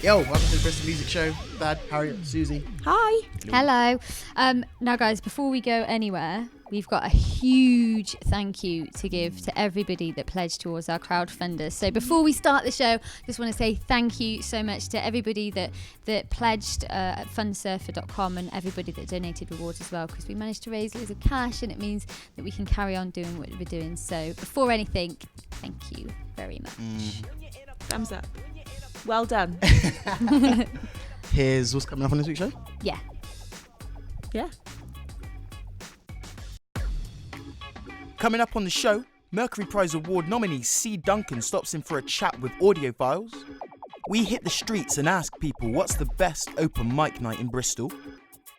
Yo, welcome to the Bristol Music Show. Thad, Harriet, Suzi. Hi. Hello. Now, guys, before we go anywhere, we've got a huge thank you to give to everybody that pledged towards our crowdfunders. So before we start the show, just want to say thank you so much to everybody that pledged at fundsurfer.com and everybody that donated rewards as well, because we managed to raise loads of cash and it means that we can carry on doing what we're doing. So before anything, thank you very much. Thumbs up. Well done. Here's what's coming up on this week's show. Yeah. Coming up on the show, Mercury Prize Award nominee C Duncan stops in for a chat with Audiophiles. We hit the streets and ask people what's the best open mic night in Bristol.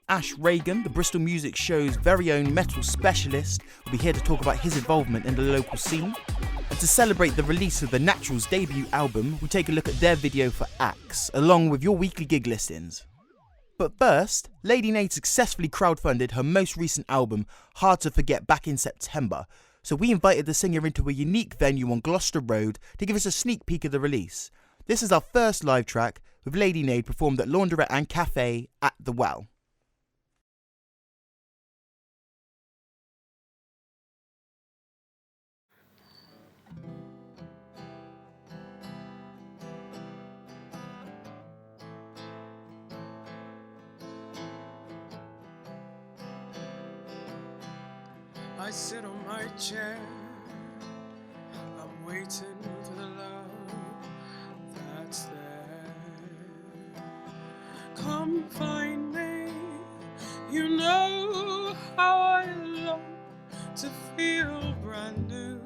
Ash Reagan, the Bristol Music Show's very own metal specialist, will be here to talk about his involvement in the local scene. And to celebrate the release of The Naturals' debut album, we take a look at their video for Axe, along with your weekly gig listings. But first, Lady Nade successfully crowdfunded her most recent album, Hard to Forget, back in September, so we invited the singer into a unique venue on Gloucester Road to give us a sneak peek of the release. This is our first live track, with Lady Nade performed at Launderette and Cafe at The Well. I sit on my chair, I'm waiting for the love that's there. Come find me, you know how I long to feel brand new.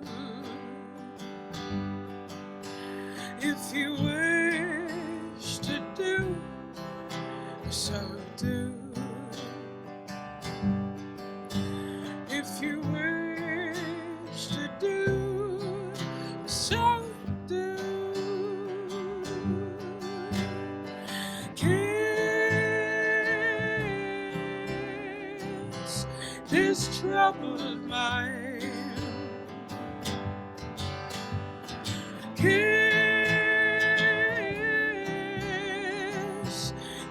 If you wish to do, so do. If you wish to do, so do. Kiss this troubled mind. Kiss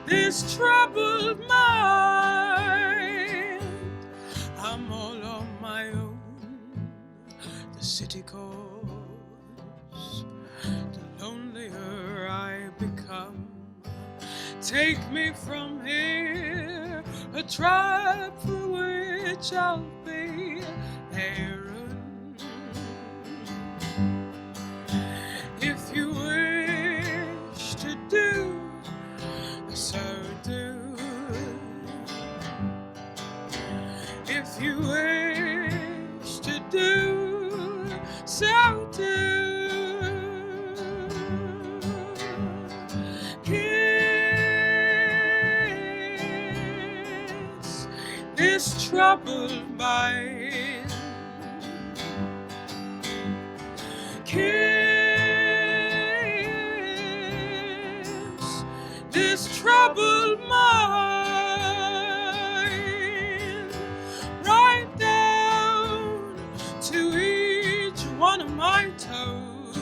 this troubled mind. I'm all on my own. The city calls, the lonelier I become. Take me from here, a trap for which I'll be heron. If you wish to do, so do. If you wish to do, so do. Kiss this troubled mind. Kiss this troubled mind. Right down to each one of my toes.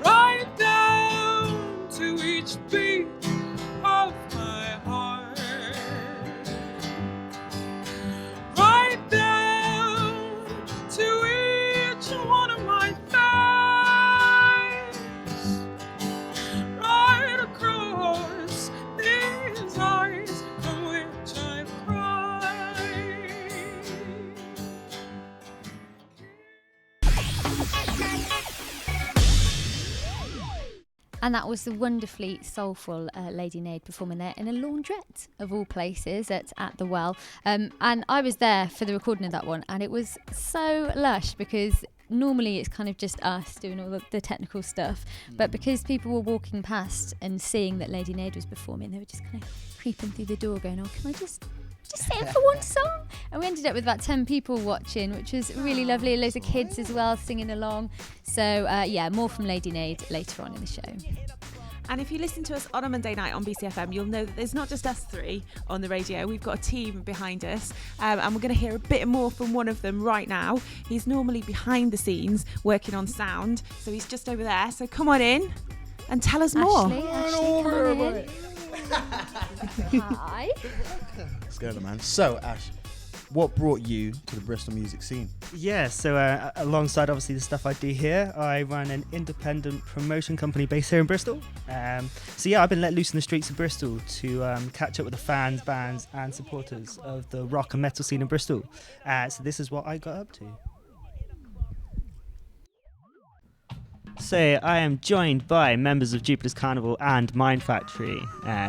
Right down to each beat of my heart. Right down to each one of my thighs. Right across these eyes from which I cry. And that was the wonderfully soulful Lady Nade performing there in a laundrette, of all places, at The Well. And I was there for the recording of that one, and it was so lush because normally it's kind of just us doing all the technical stuff. But because people were walking past and seeing that Lady Nade was performing, they were just kind of creeping through the door going, oh, can I just sit in for one song? And we ended up with about 10 people watching, which was really lovely. Loads of kids as well singing along. So yeah, more from Lady Nade later on in the show. And if you listen to us on a Monday night on BCFM, you'll know that there's not just us three on the radio. We've got a team behind us, and we're going to hear a bit more from one of them right now. He's normally behind the scenes working on sound, so he's just over there. So come on in and tell us more. Ashley, come on in. Hi. Let's go, man. So, Ash, what brought you to the Bristol music scene? Yeah, so alongside obviously the stuff I do here, I run an independent promotion company based here in Bristol. So yeah, I've been let loose in the streets of Bristol to catch up with the fans, bands and supporters of the rock and metal scene in Bristol. So this is what I got up to. So I am joined by members of Jupiter's Carnival and Mind Factory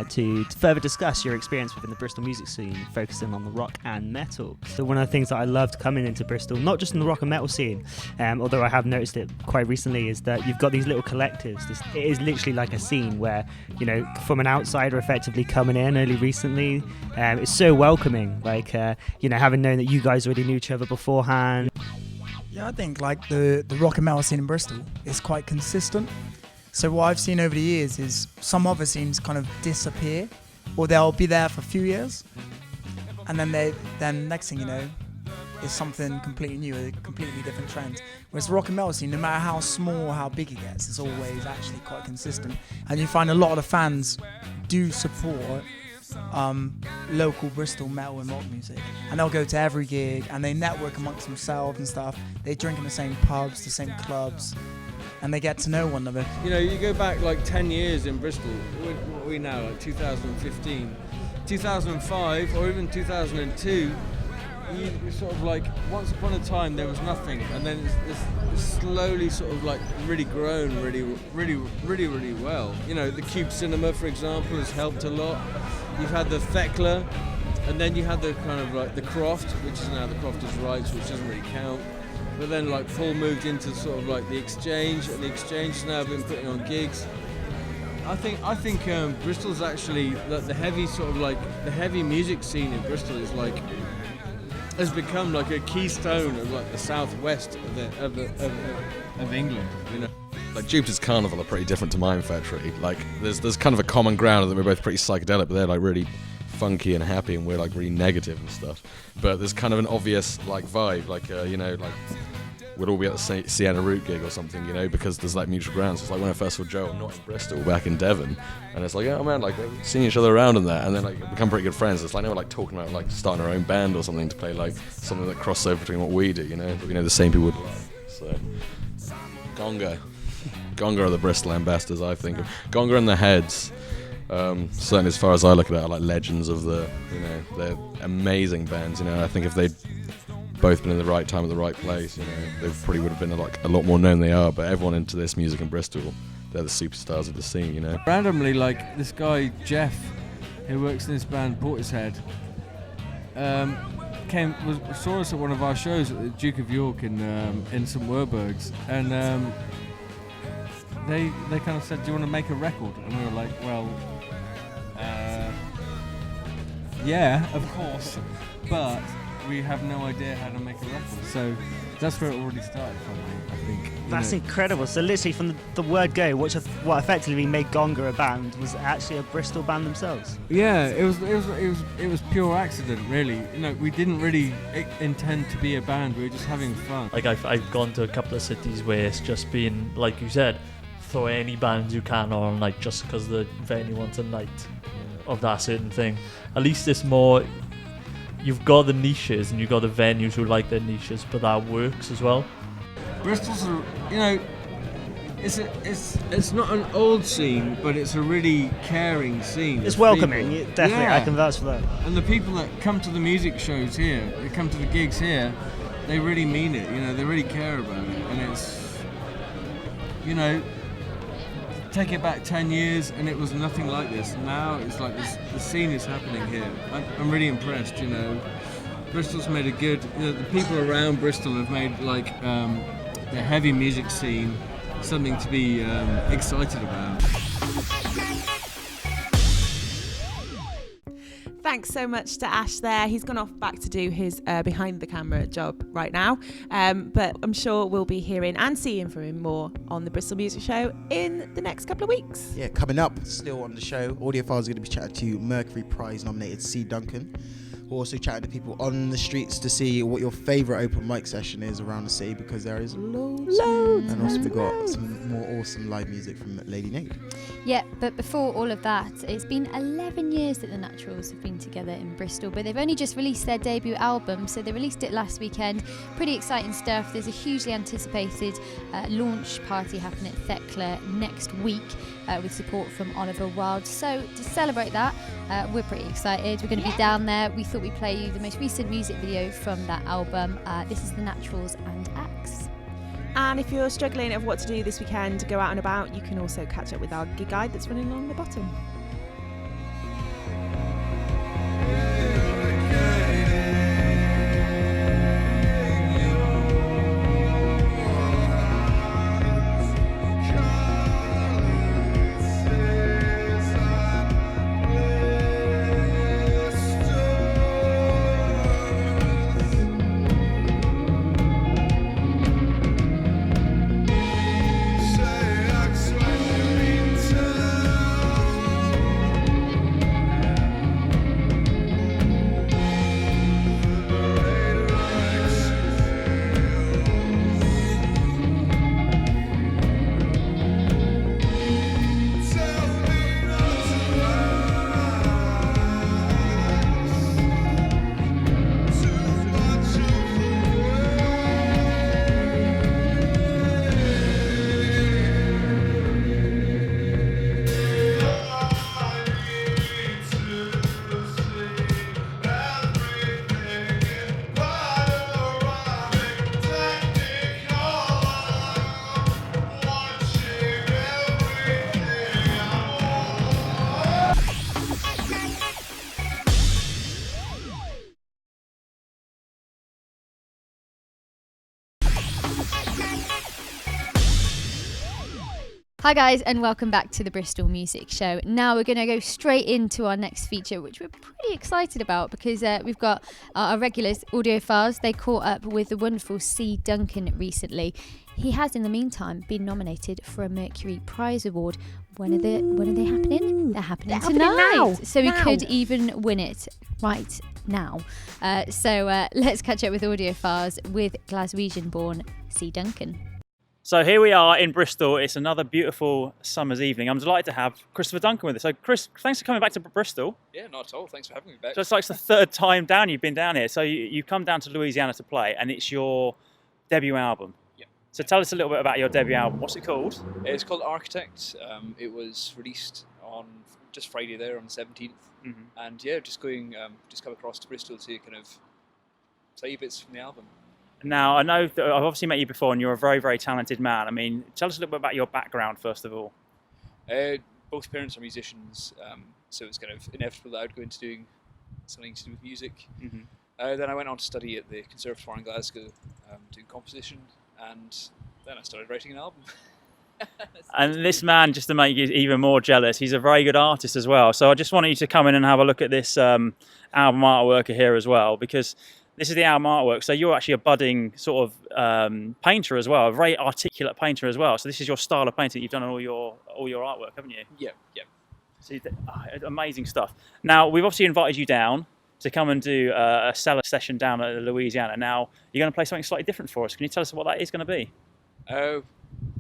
to further discuss your experience within the Bristol music scene, focusing on the rock and metal. So one of the things that I loved coming into Bristol, not just in the rock and metal scene, although I have noticed it quite recently, is that you've got these little collectives. It is literally like a scene where, you know, from an outsider effectively coming in only recently, it's so welcoming. Like, you know, having known that you guys already knew each other beforehand. Yeah, I think like the rock and metal scene in Bristol is quite consistent. So what I've seen over the years is some other scenes kind of disappear, or they'll be there for a few years, and then next thing you know, is something completely new, a completely different trend. Whereas the rock and metal scene, no matter how small or how big it gets, it's always actually quite consistent. And you find a lot of the fans do support local Bristol metal and rock music, and they'll go to every gig and they network amongst themselves and stuff. They drink in the same pubs, the same clubs, and they get to know one another. You know, you go back like 10 years in Bristol, what are we now, like 2015, 2005 or even 2002, you sort of like, once upon a time there was nothing, and then it's slowly sort of like really grown really well. You know, the Cube Cinema, for example, has helped a lot. You've had the Thekla, and then you had the kind of like the Croft, which is now the Crofters' Rights, which doesn't really count. But then like Paul moved into sort of like the Exchange, and the Exchange has now been putting on gigs. I think Bristol's actually the heavy sort of like the heavy music scene in Bristol is like has become like a keystone of like the southwest of England, you know. Like Jupiter's Carnival are pretty different to Mind Factory. Like there's kind of a common ground that we're both pretty psychedelic, but they're like really funky and happy, and we're like really negative and stuff. But there's kind of an obvious like vibe, like you know, like we'd all be at the Sienna Root gig or something, you know, because there's like mutual grounds. It's like when I first saw Joe, not in Bristol, back in Devon, and it's like, oh man, like seeing each other around and that, and then like become pretty good friends. It's like now we're like talking about like starting our own band or something to play like something that crosses over between what we do, you know, but we know the same people would like. So Gonga are the Bristol ambassadors, I think. Gonga and the Heads, certainly as far as I look at it, are like legends of the, you know, they're amazing bands, you know. I think if they'd both been in the right time at the right place, you know, they probably would have been like a lot more known than they are, but everyone into this music in Bristol, they're the superstars of the scene, you know. Randomly, like this guy Jeff, who works in this band Portishead, saw us at one of our shows at the Duke of York in St Werburgh's, and they kind of said, do you want to make a record? And we were like, well, yeah, of course, but we have no idea how to make a record. So that's where it already started from, I think. That's incredible. So literally from the word go, what effectively made Gonga a band was actually a Bristol band themselves. Yeah, it was pure accident, really. You know, we didn't really intend to be a band. We were just having fun. Like I've gone to a couple of cities where it's just been, like you said, throw any bands you can on, like just because the venue wants a night of that certain thing. At least it's more, you've got the niches and you've got the venues who like their niches, but that works as well. Bristol's you know, it's not an old scene, but it's a really caring scene. It's welcoming, definitely. Yeah. I can vouch for that. And the people that come to the music shows here, they come to the gigs here, they really mean it, you know, they really care about it. And it's, you know, take it back 10 years and it was nothing like this. Now it's like this, the scene is happening here. I'm really impressed, you know. Bristol's made a good, you know, the people around Bristol have made like the heavy music scene something to be excited about. Thanks so much to Ash there. He's gone off back to do his behind the camera job right now. But I'm sure we'll be hearing and seeing from him more on the Bristol Music Show in the next couple of weeks. Yeah, coming up, still on the show, Audiophiles are going to be chatting to Mercury Prize nominated C Duncan. We're also chatting to people on the streets to see what your favourite open mic session is around the city, because there is loads. And also we've got some more awesome live music from Lady Nade. Yeah, but before all of that, it's been 11 years that the Naturals have been together in Bristol, but they've only just released their debut album, so they released it last weekend. Pretty exciting stuff. There's a hugely anticipated launch party happening at Thekla next week with support from Oliver Wilde. So to celebrate that, we're pretty excited. We're going to be down there. We thought we'd play you the most recent music video from that album. This is The Naturals and Axe. And if you're struggling of what to do this weekend, go out and about, you can also catch up with our gig guide that's running along the bottom. Hi guys, and welcome back to the Bristol Music Show. Now we're going to go straight into our next feature, which we're pretty excited about, because we've got our regulars, Audiophiles. They caught up with the wonderful C Duncan recently. He has, in the meantime, been nominated for a Mercury Prize Award. When are they happening? They're happening tonight. Now. So he could even win it right now. So let's catch up with Audiophiles with Glaswegian-born C Duncan. So here we are in Bristol. It's another beautiful summer's evening. I'm delighted to have Christopher Duncan with us. So Chris, thanks for coming back to Bristol. Yeah, not at all. Thanks for having me back. So it's like the third time down you've been down here. So you come down to Louisiana to play, and it's your debut album. Yeah. So tell us a little bit about your debut album. What's it called? It's called Architect. It was released on just Friday there on the 17th. Mm-hmm. And yeah, just come across to Bristol to kind of play bits from the album. Now, I know that I've obviously met you before, and you're a very, very talented man. I mean, tell us a little bit about your background, first of all. Both parents are musicians, so it's kind of inevitable that I would go into doing something to do with music. Mm-hmm. Then I went on to study at the Conservatoire in Glasgow, doing composition, and then I started writing an album. And this man, just to make you even more jealous, he's a very good artist as well. So I just wanted you to come in and have a look at this album artwork here as well, because this is the album artwork. So you're actually a budding sort of painter as well, a very articulate painter as well. So this is your style of painting. You've done all your artwork, haven't you? Yeah. So amazing stuff. Now, we've obviously invited you down to come and do a cellar session down at Louisiana. Now, you're going to play something slightly different for us. Can you tell us what that is going to be?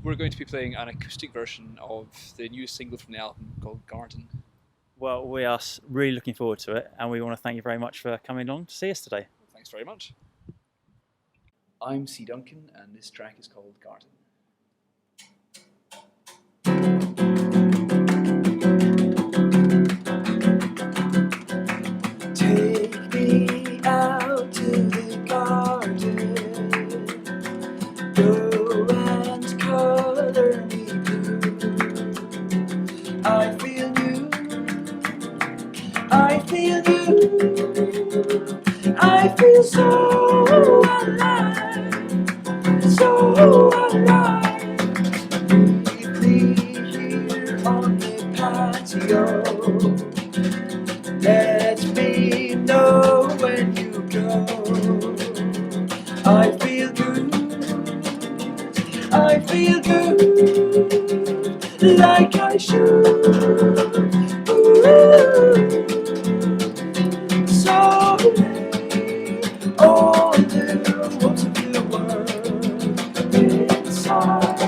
We're going to be playing an acoustic version of the newest single from the album called Garden. Well, we are really looking forward to it, and we want to thank you very much for coming along to see us today. Thanks very much. I'm C Duncan, and this track is called Garden. Take me out to the garden, go and color me blue. I feel new, I feel new, I feel so alive, so alive. Deeply here on the patio, let me I feel good. I feel good, like I should. Ooh. So all there was in the world inside.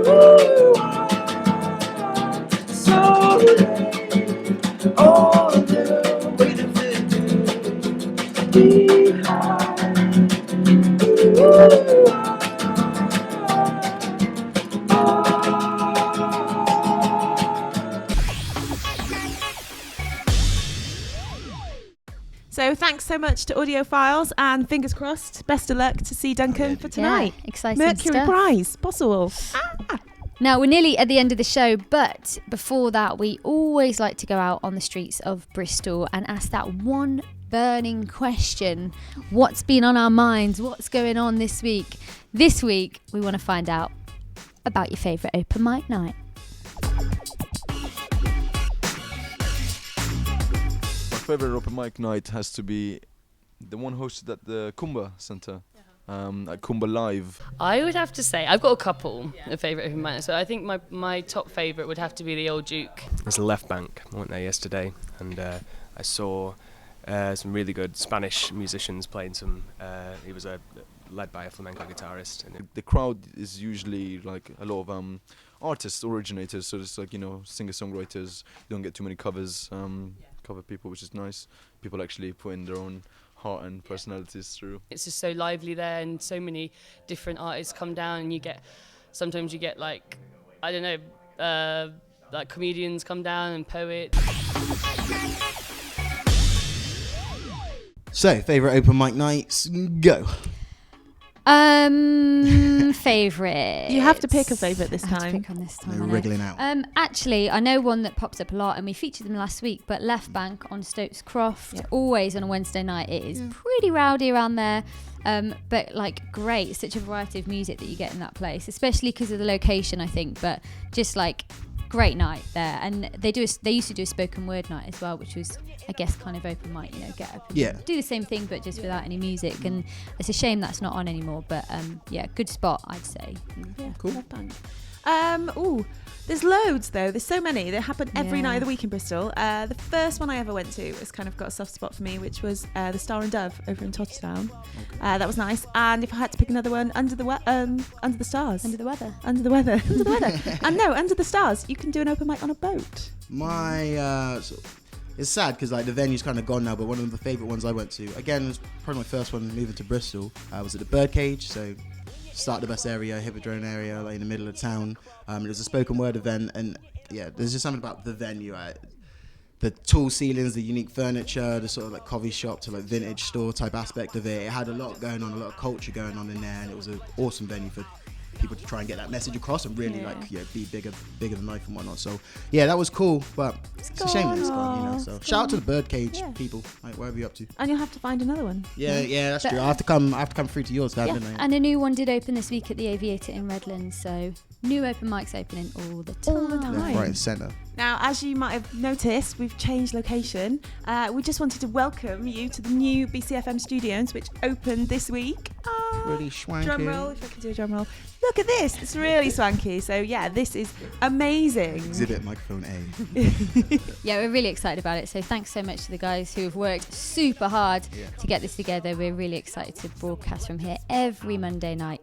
Ooh. So all the way to fit behind. Ooh. So thanks so much to Audiophiles, and fingers crossed, best of luck to C Duncan for tonight. Yeah, exciting Mercury stuff. Prize, possible. Now, we're nearly at the end of the show, but before that, we always like to go out on the streets of Bristol and ask that one burning question. What's been on our minds? What's going on this week? This week, we want to find out about your favourite open mic night. My favourite open mic night has to be the one hosted at the Kumba Centre. At Kumba Live. I would have to say I've got a couple of favourite open mics. So I think my top favourite would have to be the Old Duke. It's a Left Bank. I went there yesterday and I saw some really good Spanish musicians playing some. He was led by a flamenco guitarist. And The crowd is usually like a lot of artists, originators. So it's like, you know, singer-songwriters. You don't get too many covers, cover people, which is nice. People actually put in their own heart and personalities through. It's just so lively there, and so many different artists come down, and sometimes you get like, I don't know, like comedians come down and poets. So, favourite open mic nights, go. Favourite. You have to pick a favourite this I have to time. pick on this time. No I know. wriggling out. Actually, I know one that pops up a lot, and we featured them last week. But Left Bank on Stokes Croft, always on a Wednesday night. It is pretty rowdy around there, but like great. Such a variety of music that you get in that place, especially because of the location, I think. But just like great night there, and they used to do a spoken word night as well, which was, I guess, kind of open mic, you know, get up and do the same thing but just without any music, and it's a shame that's not on anymore, but good spot, I'd say. Cool. There's loads though. There's so many. They happen every night of the week in Bristol. The first one I ever went to has kind of got a soft spot for me, which was the Star and Dove over in Totterdown. That was nice. And if I had to pick another one, Under the Stars. Under the Weather. Under the Weather. Under the Weather. And no, Under the Stars. You can do an open mic on a boat. It's sad because like the venue's kind of gone now, but one of the favourite ones I went to, again, it was probably my first one moving to Bristol, was at the Birdcage. So start the bus area, Hippodrome area, like in the middle of town. It was a spoken word event, and yeah, there's just something about the venue. The tall ceilings, the unique furniture, the sort of like coffee shop to like vintage store type aspect of it. It had a lot going on, a lot of culture going on in there, and it was an awesome venue for people to try and get that message across and really be bigger than life and whatnot. So yeah, that was cool, but it's a shame that it's gone, you know. So shout out to the Birdcage people, like wherever you're up to. And you'll have to find another one. Yeah, that's true. I have to come through to yours, didn't I? And a new one did open this week at the Aviator in Redlands, so new open mics opening all the time. Left, right and centre. Now, as you might have noticed, we've changed location. We just wanted to welcome you to the new BCFM studios, which opened this week. Pretty swanky. Drum roll, if I can do a drum roll. Look at this, it's really swanky. So yeah, this is amazing. Exhibit microphone A. Yeah, we're really excited about it. So thanks so much to the guys who have worked super hard to get this together. We're really excited to broadcast from here every Monday night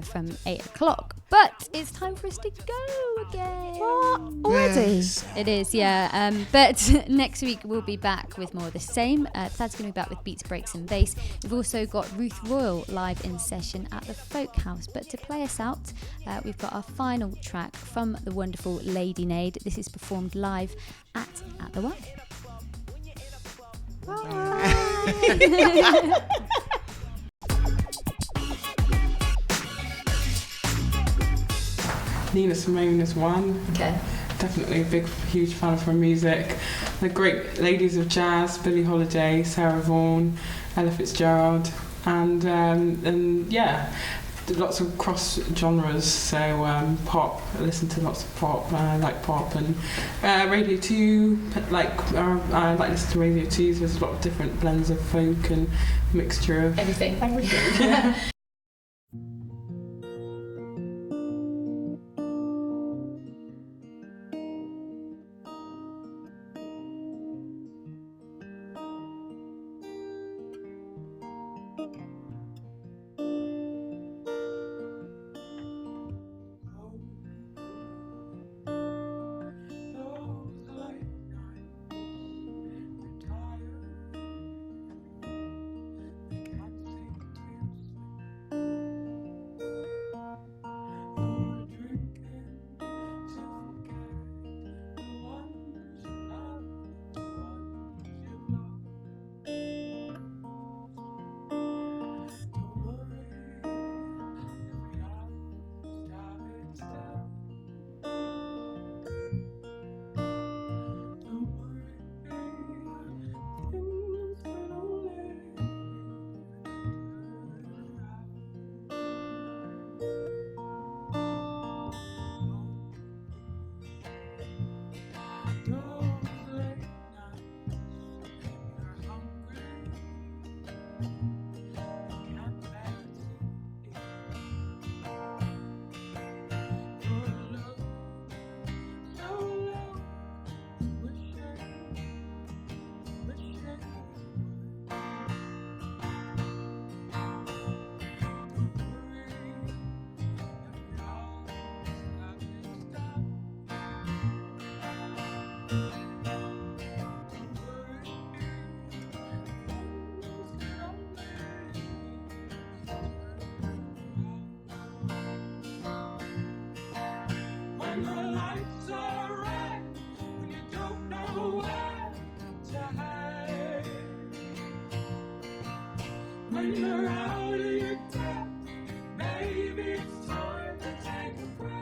from 8 o'clock. But it's time for us to go again. What? Already? Yes. It is, yeah. But next week we'll be back with more of the same. Thad's going to be back with beats, breaks and bass. We've also got Ruth Royal live in session at the Folk House. But to play us out, we've got our final track from the wonderful Lady Nade. This is performed live at the Well. Bye. Nina Simone is one. Okay. Definitely a big, huge fan of her music. The great ladies of jazz, Billie Holiday, Sarah Vaughan, Ella Fitzgerald, and yeah, lots of cross genres. So pop, I listen to lots of pop. I like pop and Radio 2. I like listening to Radio 2. So there's a lot of different blends of folk and mixture of everything. Yeah. When you're out of your depth, maybe it's time to take a breath.